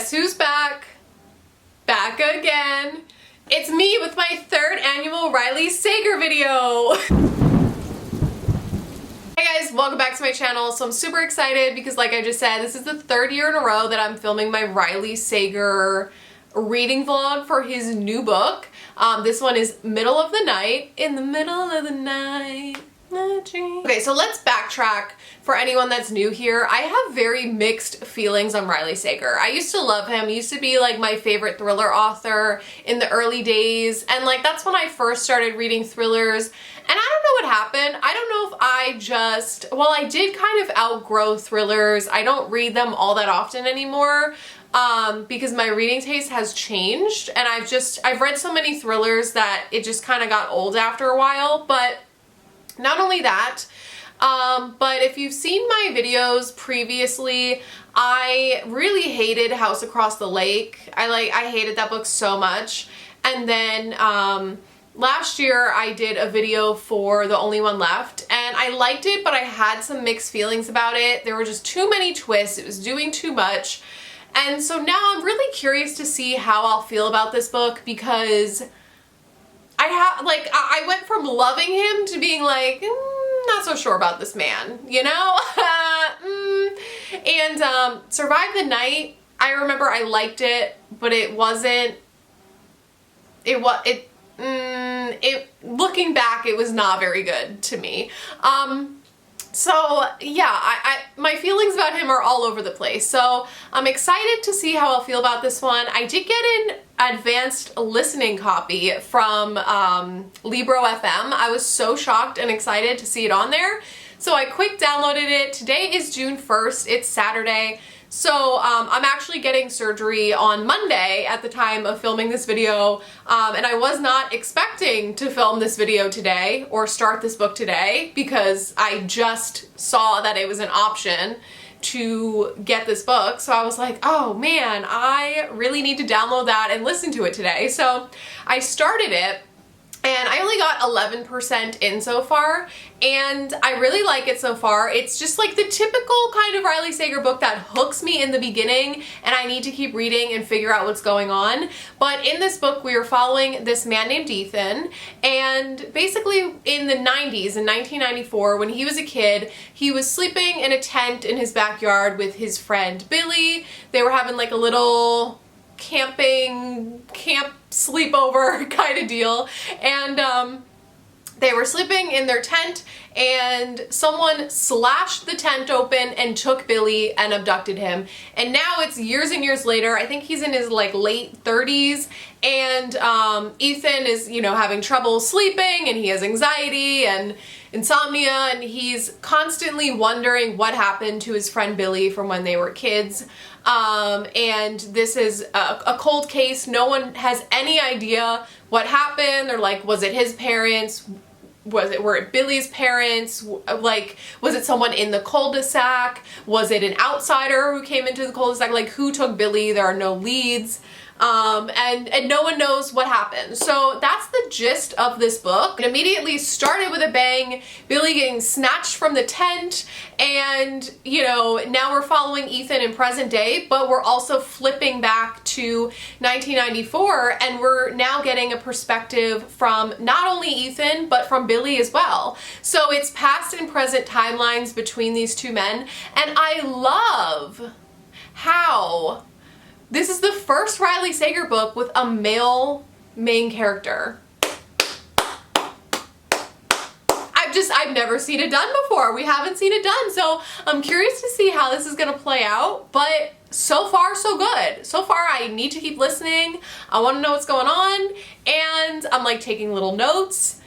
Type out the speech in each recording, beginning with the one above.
Guess who's back? Back again. It's me with my 3rd annual Riley Sager video. Hey guys, welcome back to my channel. So I'm super excited because like I just said, this is the 3rd year in a row that I'm filming my Riley Sager reading vlog for his new book. This one is Middle of the Night. In the middle of the night. Okay, so let's backtrack for anyone that's new here. I have very mixed feelings on Riley Sager. I used to love him. He used to be like my favorite thriller author in the early days, and like that's when I first started reading thrillers. And I don't know what happened. I don't know if I did kind of outgrow thrillers. I don't read them all that often anymore. Because my reading taste has changed, and I've read so many thrillers that it just kind of got old after a while. But not only that, but if you've seen my videos previously, I really hated House Across the Lake. I hated that book so much. And then last year I did a video for The Only One Left, and I liked it, but I had some mixed feelings about it. There were just too many twists. It was doing too much. And so now I'm really curious to see how I'll feel about this book, because I went from loving him to being like, not so sure about this man, you know? And Survive the Night, I remember I liked it, but looking back, it was not very good to me. So yeah, my feelings about him are all over the place. So I'm excited to see how I'll feel about this one. I did get an advanced listening copy from Libro FM. I was so shocked and excited to see it on there. So I quick downloaded it. Today is June 1st. It's Saturday. So I'm actually getting surgery on Monday at the time of filming this video, and I was not expecting to film this video today or start this book today, because I just saw that it was an option to get this book. So I was like, oh man, I really need to download that and listen to it today. So I started it, and I only got 11% in so far, and I really like it so far. It's just like the typical kind of Riley Sager book that hooks me in the beginning, and I need to keep reading and figure out what's going on. But in this book, we are following this man named Ethan, and basically in the 90s, in 1994, when he was a kid, he was sleeping in a tent in his backyard with his friend Billy. They were having like a little camp sleepover kind of deal, and they were sleeping in their tent, and someone slashed the tent open and took Billy and abducted him. And now it's years and years later. I think he's in his like late 30s, and Ethan is, you know, having trouble sleeping, and he has anxiety and insomnia, and he's constantly wondering what happened to his friend Billy from when they were kids. And this is a cold case. No one has any idea what happened. They're like, was it his parents? Were it Billy's parents? Like, was it someone in the cul-de-sac? Was it an outsider who came into the cul-de-sac? Like, who took Billy? There are no leads. And no one knows what happened. So that's the gist of this book. It immediately started with a bang, Billy getting snatched from the tent, and you know, now we're following Ethan in present day, but we're also flipping back to 1994, and we're now getting a perspective from not only Ethan, but from Billy as well. So it's past and present timelines between these two men, and I love how this is the first Riley Sager book with a male main character. I've never seen it done before. We haven't seen it done, so I'm curious to see how this is gonna play out, but so far so good. So far I need to keep listening. I wanna know what's going on, and I'm like taking little notes.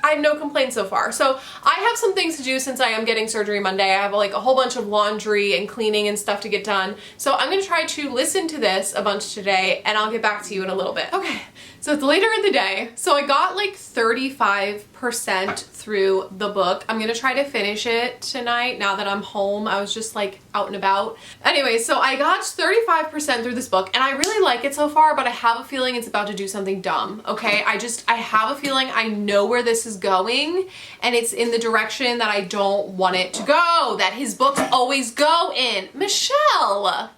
I have no complaints so far. So I have some things to do since I am getting surgery Monday. I have like a whole bunch of laundry and cleaning and stuff to get done. So I'm gonna try to listen to this a bunch today, and I'll get back to you in a little bit. Okay, so it's later in the day. So I got like 35% through the book. I'm gonna try to finish it tonight now that I'm home. I was just like out and about. Anyway, so I got 35% through this book, and I really like it so far, but I have a feeling it's about to do something dumb, okay? I have a feeling I know where this is going, and it's in the direction that I don't want it to go, that his books always go in. Michelle!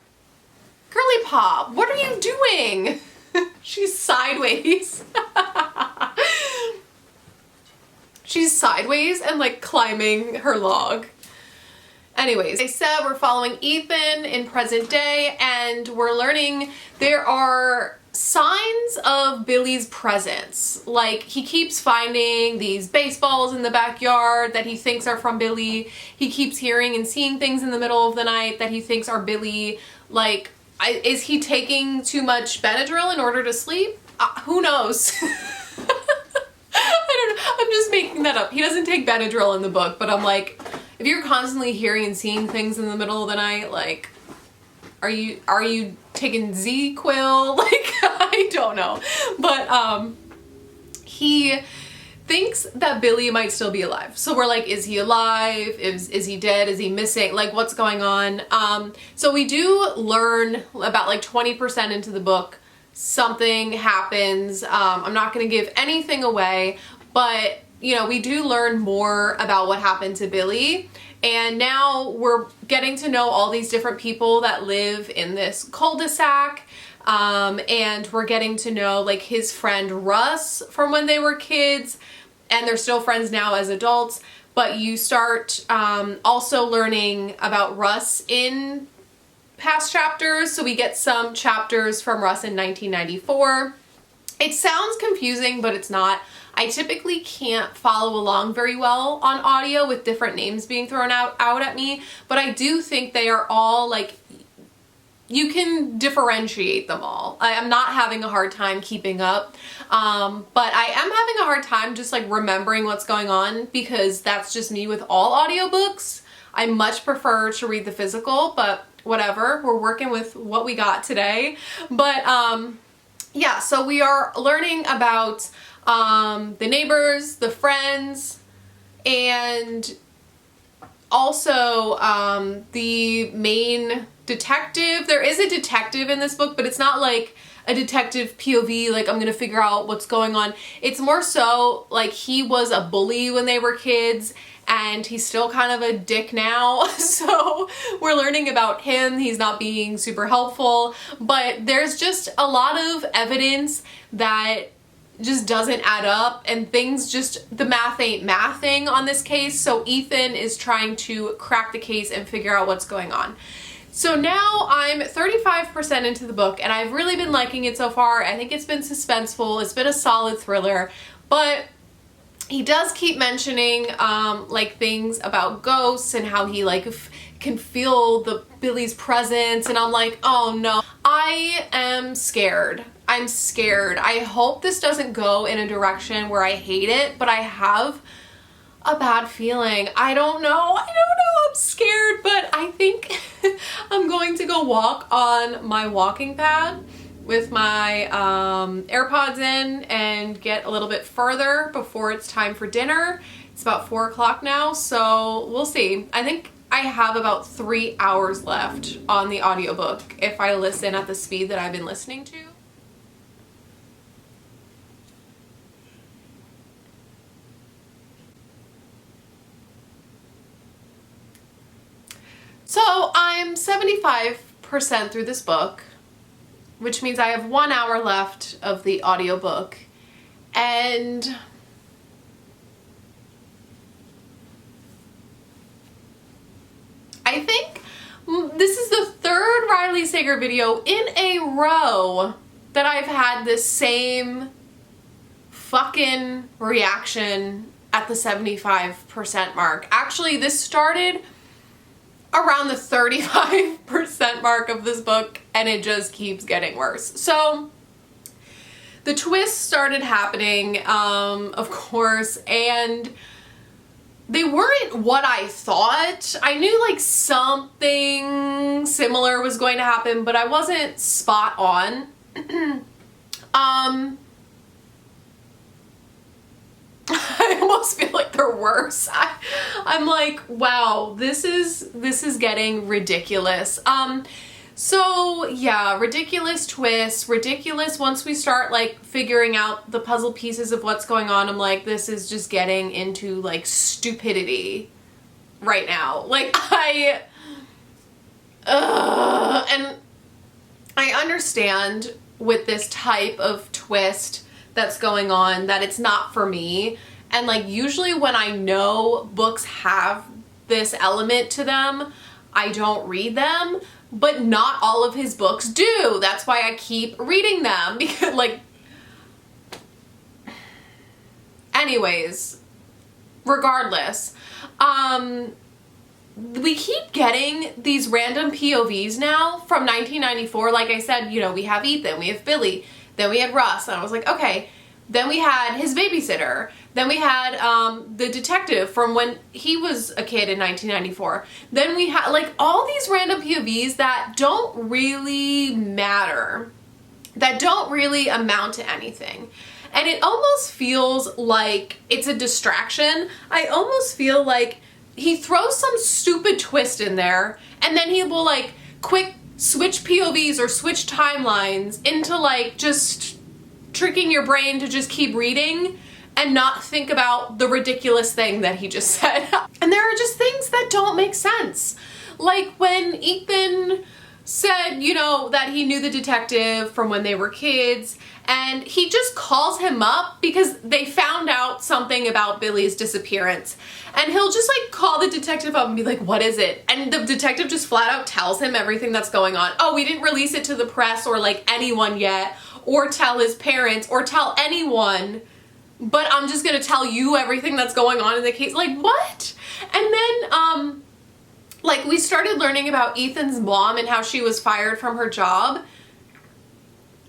Girly Pop, what are you doing? She's sideways. She's sideways and like climbing her log. Anyways, I said we're following Ethan in present day, and we're learning there are signs of Billy's presence. Like, he keeps finding these baseballs in the backyard that he thinks are from Billy. He keeps hearing and seeing things in the middle of the night that he thinks are Billy. Like, is he taking too much Benadryl in order to sleep? Who knows? I don't know. I'm just making that up. He doesn't take Benadryl in the book, but I'm like, if you're constantly hearing and seeing things in the middle of the night, like, are you taking Z-Quil? Like, I don't know. But he thinks that Billy might still be alive. So we're like, is he alive? Is he dead? Is he missing? Like, what's going on? So we do learn about like 20% into the book, something happens. I'm not going to give anything away, but you know, we do learn more about what happened to Billy. And now we're getting to know all these different people that live in this cul-de-sac. And we're getting to know like his friend Russ from when they were kids, and they're still friends now as adults. But you start also learning about Russ in past chapters. So we get some chapters from Russ in 1994. It sounds confusing, but it's not. I typically can't follow along very well on audio with different names being thrown out at me, but I do think they are all like, you can differentiate them all. I'm not having a hard time keeping up, but I am having a hard time just like remembering what's going on, because that's just me with all audiobooks. I much prefer to read the physical, but whatever, we're working with what we got today. But yeah, so we are learning about the neighbors, the friends, and also the main detective. There is a detective in this book, but it's not like a detective POV, like I'm gonna figure out what's going on. It's more so like he was a bully when they were kids, and he's still kind of a dick now. So we're learning about him. He's not being super helpful, but there's just a lot of evidence that just doesn't add up, and things just, the math ain't mathing on this case. So Ethan is trying to crack the case and figure out what's going on. So now I'm 35% into the book, and I've really been liking it so far. I think it's been suspenseful. It's been a solid thriller, but he does keep mentioning like things about ghosts and how he like can feel the Billy's presence, and I'm like, oh no, I am scared. I'm scared. I hope this doesn't go in a direction where I hate it, but I have a bad feeling. I don't know. I'm scared, but I think I'm going to go walk on my walking pad with my AirPods in and get a little bit further before it's time for dinner. It's about 4 o'clock now, so we'll see. I think I have about 3 hours left on the audiobook if I listen at the speed that I've been listening to. So I'm 75% through this book, which means I have 1 hour left of the audiobook, and I think this is the third Riley Sager video in a row that I've had this same fucking reaction at the 75% mark. Actually, this started around the 35% mark of this book, and it just keeps getting worse. So the twists started happening, of course, and they weren't what I thought. I knew like something similar was going to happen, but I wasn't spot on. I almost feel like they're worse. I'm like, wow, this is getting ridiculous. So yeah, ridiculous twist, ridiculous once we start like figuring out the puzzle pieces of what's going on. I'm like, this is just getting into like stupidity right now. Like and understand with this type of twist that's going on that it's not for me. And like usually when I know books have this element to them, I don't read them, but not all of his books do. That's why I keep reading them, because like, anyways, regardless, we keep getting these random POVs now from 1994. Like I said, you know, we have Ethan, we have Billy, then we had Russ, and I was like, okay. Then we had his babysitter. Then we had the detective from when he was a kid in 1994. Then we had like all these random POVs that don't really matter, that don't really amount to anything. And it almost feels like it's a distraction. I almost feel like he throws some stupid twist in there and then he will like quick switch POVs or switch timelines into like just tricking your brain to just keep reading and not think about the ridiculous thing that he just said. And there are just things that don't make sense. Like when Ethan said, you know, that he knew the detective from when they were kids, and he just calls him up because they found out something about Billy's disappearance. And he'll just like call the detective up and be like, what is it? And the detective just flat out tells him everything that's going on. Oh, we didn't release it to the press or like anyone yet, or tell his parents, or tell anyone, but I'm just gonna tell you everything that's going on in the case. Like, what? And then, like, we started learning about Ethan's mom and how she was fired from her job.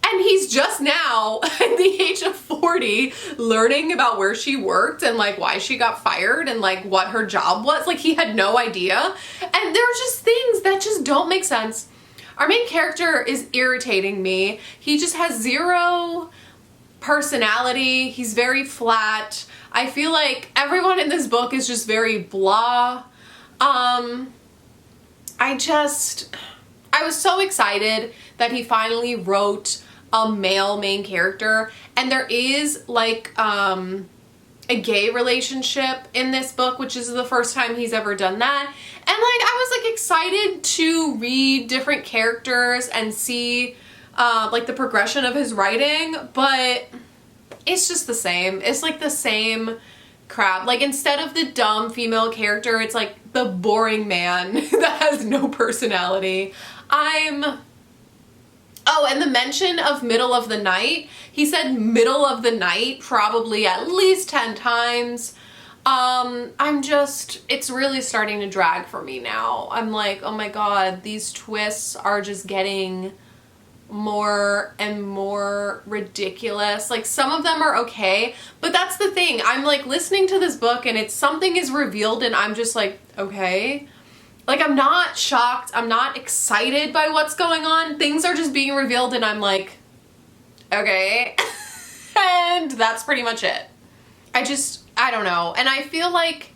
And he's just now, at the age of 40, learning about where she worked and, like, why she got fired and, like, what her job was. Like, he had no idea. And there are just things that just don't make sense. Our main character is irritating me. He just has zero personality. He's very flat. I feel like everyone in this book is just very blah. I was so excited that he finally wrote a male main character, and there is like a gay relationship in this book, which is the first time he's ever done that. And like I was like excited to read different characters and see like the progression of his writing, but it's just the same. It's like the same crap. Like instead of the dumb female character, it's like the boring man that has no personality. Oh, and the mention of middle of the night. He said middle of the night probably at least 10 times. It's really starting to drag for me now. I'm like, oh my god, these twists are just getting more and more ridiculous. Like some of them are okay, but that's the thing. I'm like listening to this book and it's something is revealed and I'm just like, okay. Like I'm not shocked. I'm not excited by what's going on. Things are just being revealed and I'm like, okay. And that's pretty much it. I don't know. And I feel like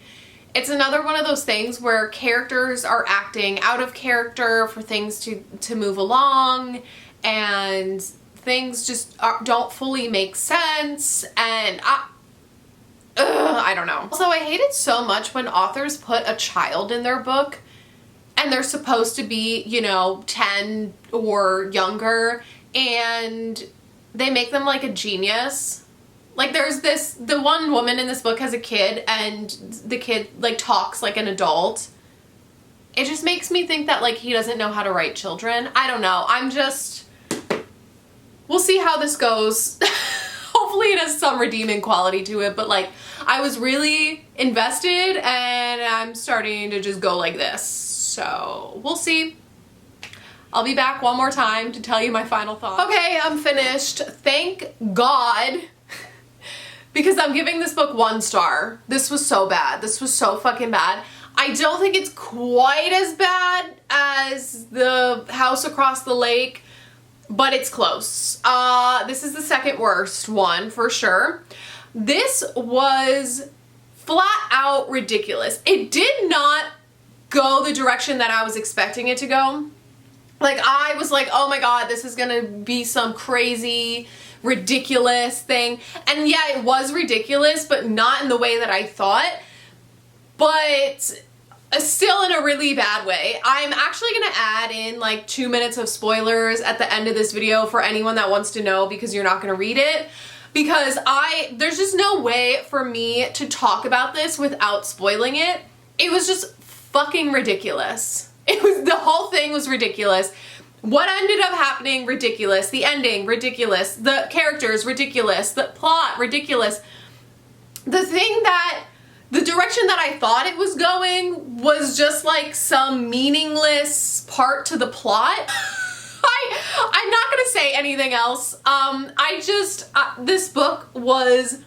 it's another one of those things where characters are acting out of character for things to move along, and things just don't fully make sense, and I don't know. Also, I hate it so much when authors put a child in their book and they're supposed to be, you know, 10 or younger, and they make them like a genius. Like there's the one woman in this book has a kid and the kid like talks like an adult. It just makes me think that like he doesn't know how to write children. I don't know. We'll see how this goes. Hopefully it has some redeeming quality to it, but like I was really invested and I'm starting to just go like this. So we'll see. I'll be back one more time to tell you my final thoughts. Okay, I'm finished. Thank God. Because I'm giving this book 1 star. This was so bad. This was so fucking bad. I don't think it's quite as bad as The House Across the Lake, but it's close. This is the second worst one for sure. This was flat out ridiculous. It did not go the direction that I was expecting it to go. Like I was like, oh my god, this is gonna be some crazy ridiculous thing. And yeah, it was ridiculous, but not in the way that I thought. But still in a really bad way. I'm actually gonna add in like 2 minutes of spoilers at the end of this video for anyone that wants to know, because you're not gonna read it. Because there's just no way for me to talk about this without spoiling it. It was just fucking ridiculous. The whole thing was ridiculous. What ended up happening, ridiculous. The ending, ridiculous. The characters, ridiculous. The plot, ridiculous. The direction that I thought it was going was just like some meaningless part to the plot. I'm not gonna say anything else. This book was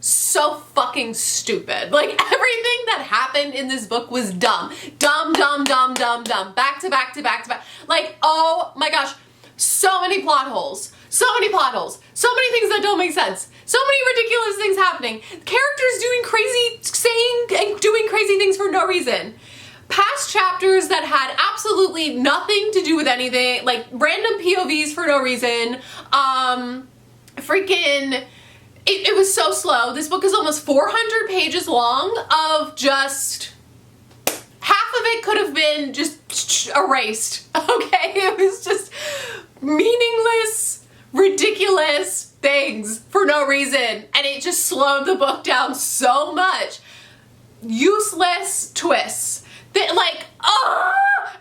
so fucking stupid. Like, everything that happened in this book was dumb. Dumb, dumb, dumb, dumb, dumb. Back to back to back to back. Like, oh my gosh. So many plot holes. So many plot holes. So many things that don't make sense. So many ridiculous things happening. Characters doing crazy, saying and doing crazy things for no reason. Past chapters that had absolutely nothing to do with anything, like random POVs for no reason. It was so slow. This book is almost 400 pages long of just, half of it could have been just erased, okay? It was just meaningless, ridiculous things for no reason, and it just slowed the book down so much. Useless twists.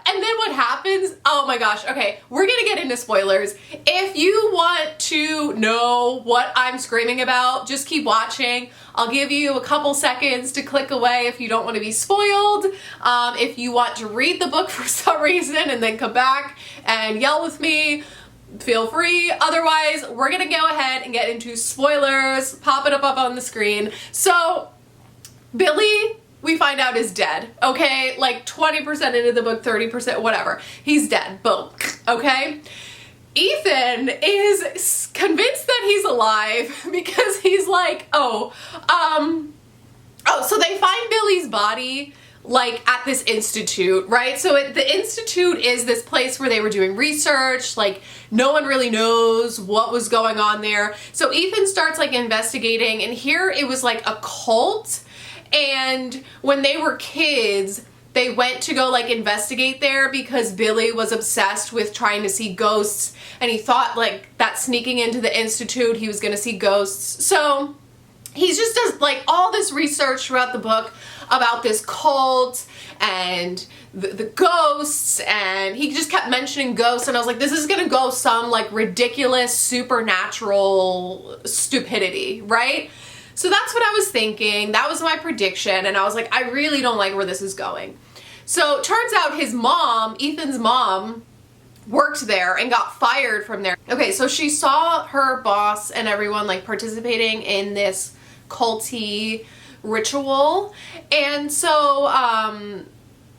And then what happens, oh my gosh, okay, we're gonna get into spoilers. If you want to know what I'm screaming about, just keep watching. I'll give you a couple seconds to click away if you don't want to be spoiled. If you want to read the book for some reason and then come back and yell with me, feel free. Otherwise, we're gonna go ahead and get into spoilers. Pop it up on the screen. So, Billy, we find out, is dead, okay? Like 20% into the book, 30%, whatever. He's dead, boom, okay? Ethan is convinced that he's alive because he's like, so they find Billy's body like at this institute, right? So the institute is this place where they were doing research, like no one really knows what was going on there. So Ethan starts like investigating, and here it was like a cult. And when they were kids, they went to go like investigate there because Billy was obsessed with trying to see ghosts, and he thought like that sneaking into the institute he was gonna see ghosts. So he just does like all this research throughout the book about this cult and the ghosts, and he just kept mentioning ghosts, and I was like, this is gonna go some like ridiculous supernatural stupidity, right? So that's what I was thinking. That was my prediction, and I was like, I really don't like where this is going. So turns out his mom, Ethan's mom, worked there and got fired from there. Okay, so she saw her boss and everyone like participating in this culty ritual, and so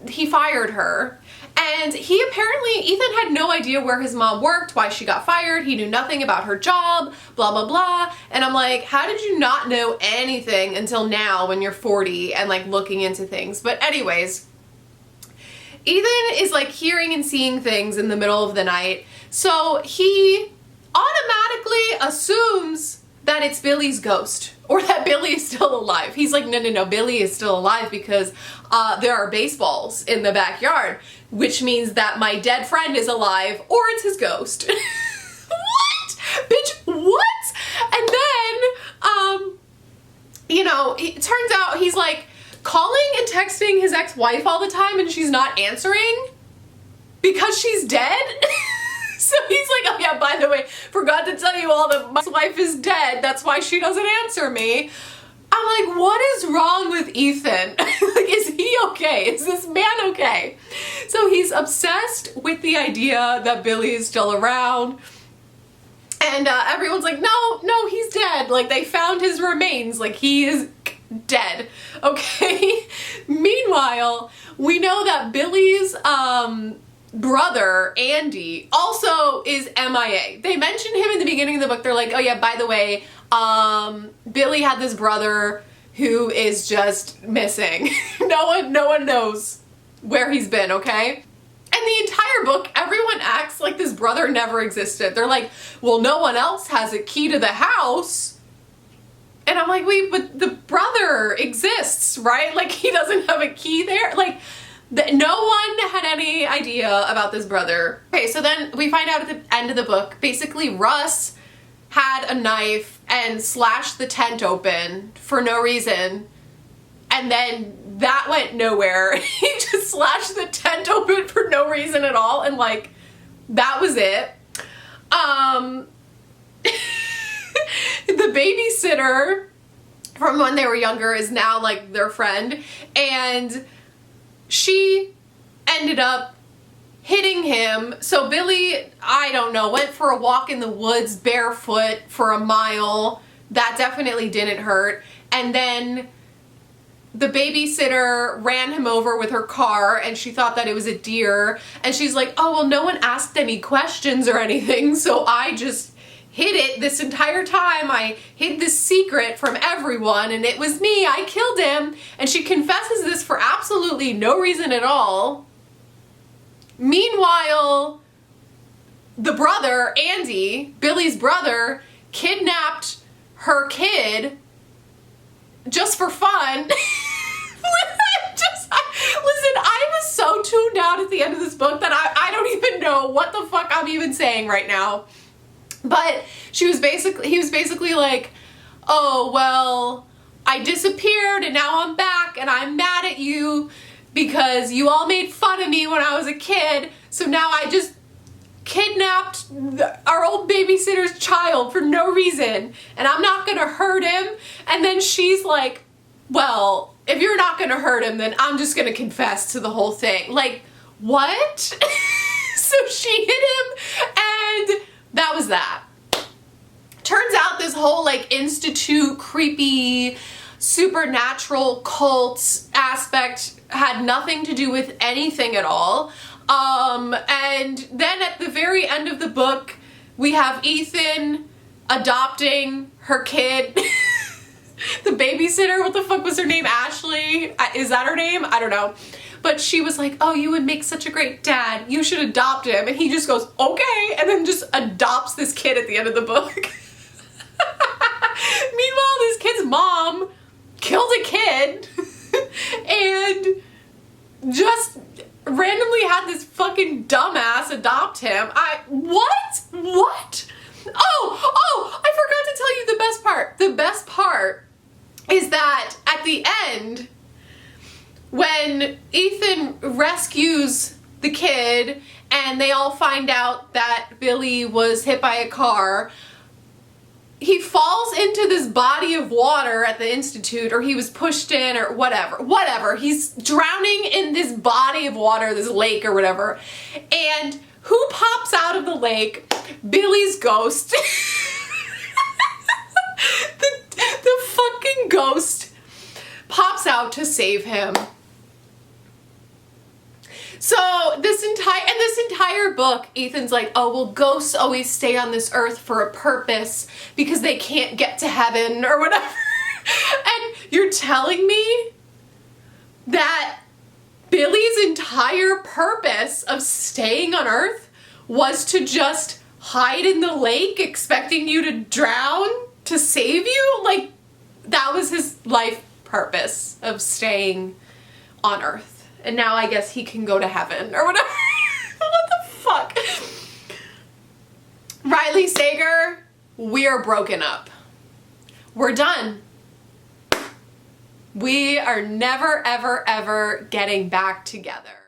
he fired her. And Ethan had no idea where his mom worked, why she got fired. He knew nothing about her job, blah, blah, blah. And I'm like, how did you not know anything until now when you're 40 and like looking into things? But anyways, Ethan is like hearing and seeing things in the middle of the night. So he automatically assumes that it's Billy's ghost, or that Billy is still alive. He's like, no, Billy is still alive because there are baseballs in the backyard, which means that my dead friend is alive, or it's his ghost. What? Bitch, what? And then, it turns out he's like calling and texting his ex-wife all the time, and she's not answering because she's dead. So he's like, oh yeah, by the way, forgot to tell you all that my wife is dead. That's why she doesn't answer me. I'm like, what is wrong with Ethan? Like, is he okay? Is this man okay? So he's obsessed with the idea that Billy is still around. And everyone's like, no, he's dead. Like, they found his remains. Like, he is dead. Okay? Meanwhile, we know that Billy's brother, Andy, also is MIA. They mention him in the beginning of the book. They're like, oh yeah, by the way, Billy had this brother who is just missing. No one knows where he's been, okay? And the entire book, everyone acts like this brother never existed. They're like, well, no one else has a key to the house. And And I'm like, wait, but the brother exists, right? Like, he doesn't have a key there. Like, no one had any idea about this brother. Okay, so then we find out at the end of the book, basically Russ had a knife and slashed the tent open for no reason. And then that went nowhere. He just slashed the tent open for no reason at all. And like, that was it. The babysitter from when they were younger is now like their friend. And she ended up hitting him. So Billy, I don't know, went for a walk in the woods barefoot for a mile. That definitely didn't hurt. And then the babysitter ran him over with her car and she thought that it was a deer. And she's like, oh, well, no one asked any questions or anything, so I just hid it this entire time. I hid this secret from everyone and it was me. I killed him. And she confesses this for absolutely no reason at all. Meanwhile, the brother, Andy, Billy's brother, kidnapped her kid just for fun. Listen, I was so tuned out at the end of this book that I don't even know what the fuck I'm even saying right now. But he was basically like, oh, well, I disappeared and now I'm back and I'm mad at you because you all made fun of me when I was a kid. So now I just kidnapped our old babysitter's child for no reason and I'm not gonna hurt him. And then she's like, well, if you're not gonna hurt him, then I'm just gonna confess to the whole thing. Like, what? So she hit him and that was that. Turns out this whole like institute creepy supernatural cult aspect had nothing to do with anything at all. And then at the very end of the book, we have Ethan adopting her kid. The babysitter, what the fuck was her name? Ashley? Is that her name? I don't know. But she was like, oh, you would make such a great dad. You should adopt him. And he just goes, okay. And then just adopts this kid at the end of the book. Meanwhile, this kid's mom killed a kid and just randomly had this fucking dumbass adopt him. What? Oh, I forgot to tell you the best part. The best part is that at the end, when Ethan rescues the kid and they all find out that Billy was hit by a car, he falls into this body of water at the institute, or he was pushed in, or whatever. He's drowning in this body of water, this lake or whatever. And who pops out of the lake? Billy's ghost. The fucking ghost pops out to save him. So this entire book, Ethan's like, oh, well, ghosts always stay on this earth for a purpose because they can't get to heaven or whatever. And you're telling me that Billy's entire purpose of staying on earth was to just hide in the lake expecting you to drown to save you? Like, that was his life purpose of staying on earth. And now I guess he can go to heaven or whatever. What the fuck? Riley Sager, we are broken up. We're done. We are never, ever, ever getting back together.